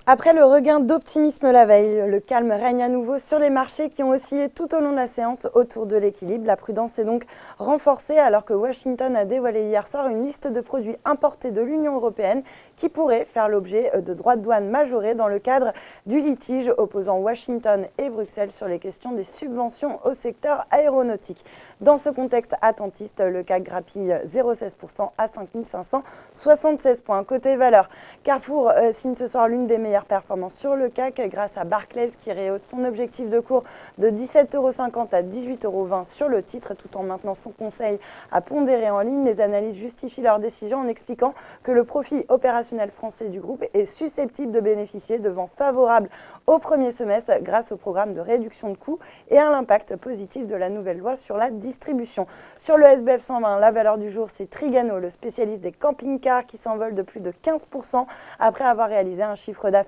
Après le regain d'optimisme la veille, le calme règne à nouveau sur les marchés qui ont oscillé tout au long de la séance autour de l'équilibre. La prudence est donc renforcée alors que Washington a dévoilé hier soir une liste de produits importés de l'Union européenne qui pourraient faire l'objet de droits de douane majorés dans le cadre du litige opposant Washington et Bruxelles sur les questions des subventions au secteur aéronautique. Dans ce contexte attentiste, le CAC grappille 0,16% à 5 576 points. Côté valeur, Carrefour signe ce soir l'une des meilleures performances sur le CAC grâce à Barclays qui rehausse son objectif de cours de 17,50 € à 18,20 € sur le titre tout en maintenant son conseil à pondérer en ligne. Les analystes justifient leur décision en expliquant que le profit opérationnel français du groupe est susceptible de bénéficier de vents favorables au premier semestre grâce au programme de réduction de coûts et à l'impact positif de la nouvelle loi sur la distribution. Sur le SBF 120, la valeur du jour, c'est Trigano, le spécialiste des camping-cars qui s'envole de plus de 15% après avoir réalisé un chiffre d'affaires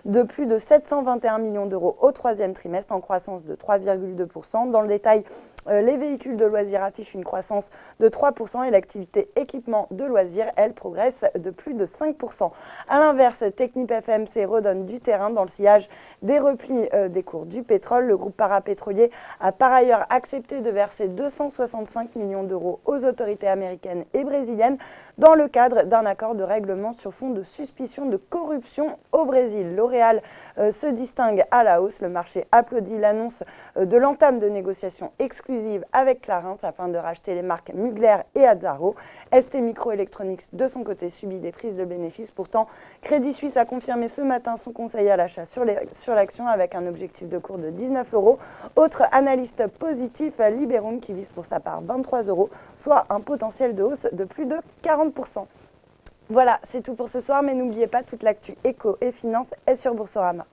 de plus de 721 millions d'euros au troisième trimestre en croissance de 3,2%. Dans le détail, les véhicules de loisirs affichent une croissance de 3% et l'activité équipement de loisirs, elle, progresse de plus de 5%. A l'inverse, Technip FMC redonne du terrain dans le sillage des replis des cours du pétrole. Le groupe parapétrolier a par ailleurs accepté de verser 265 millions d'euros aux autorités américaines et brésiliennes dans le cadre d'un accord de règlement sur fond de suspicion de corruption au Brésil. L'Oréal se distingue à la hausse. Le marché applaudit l'annonce de l'entame de négociations exclusives avec Clarins afin de racheter les marques Mugler et Azzaro. ST Microelectronics, de son côté, subit des prises de bénéfices. Pourtant, Crédit Suisse a confirmé ce matin son conseil à l'achat sur l'action avec un objectif de cours de 19 €. Autre analyste positif, Liberum qui vise pour sa part 23 €, soit un potentiel de hausse de plus de 40%. Voilà, c'est tout pour ce soir, mais n'oubliez pas, toute l'actu éco et finance est sur Boursorama.